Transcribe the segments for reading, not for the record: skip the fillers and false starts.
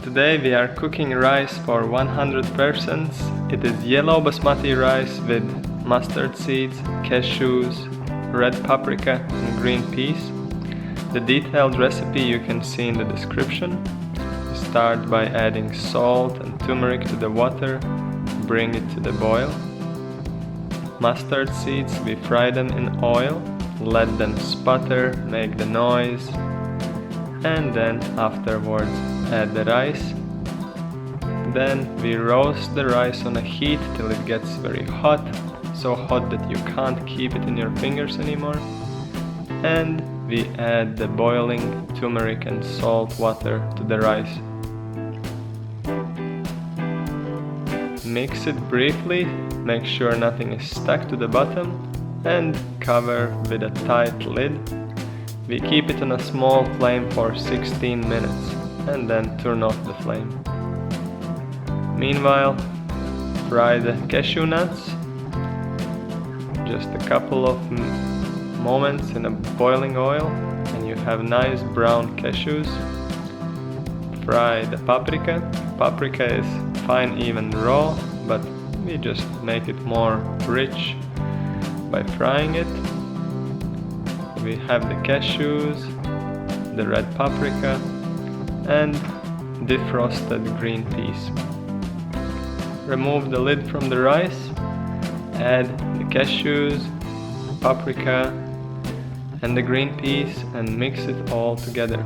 Today we are cooking rice for 100 persons. It is yellow basmati rice with mustard seeds, cashews, red paprika and green peas. The detailed recipe you can see in the description. Start by adding salt and turmeric to the water. Bring it to the boil. Mustard seeds, we fry them in oil. Let them sputter, make the noise. And then afterwards add the rice. Then we roast the rice on a heat till it gets very hot, so hot that you can't keep it in your fingers anymore. And we add the boiling turmeric and salt water to the rice. Mix it briefly, make sure nothing is stuck to the bottom, and cover with a tight lid. We keep it on a small flame for 16 minutes and then turn off the flame. Meanwhile, fry the cashew nuts. Just a couple of moments in a boiling oil and you have nice brown cashews. Fry the paprika. Paprika is fine even raw, but we just make it more rich by frying it. We have the cashews, the red paprika and defrosted green peas. Remove the lid from the rice, add the cashews, paprika and the green peas and mix it all together.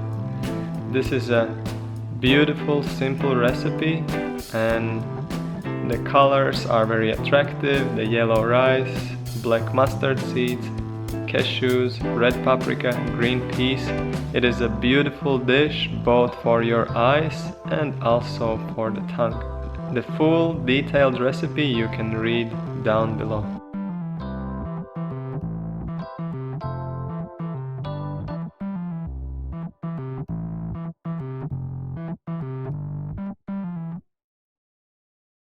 This is a beautiful, simple recipe and the colors are very attractive. The yellow rice, black mustard seeds, cashews, red paprika, green peas. It is a beautiful dish both for your eyes and also for the tongue. The full detailed recipe you can read down below.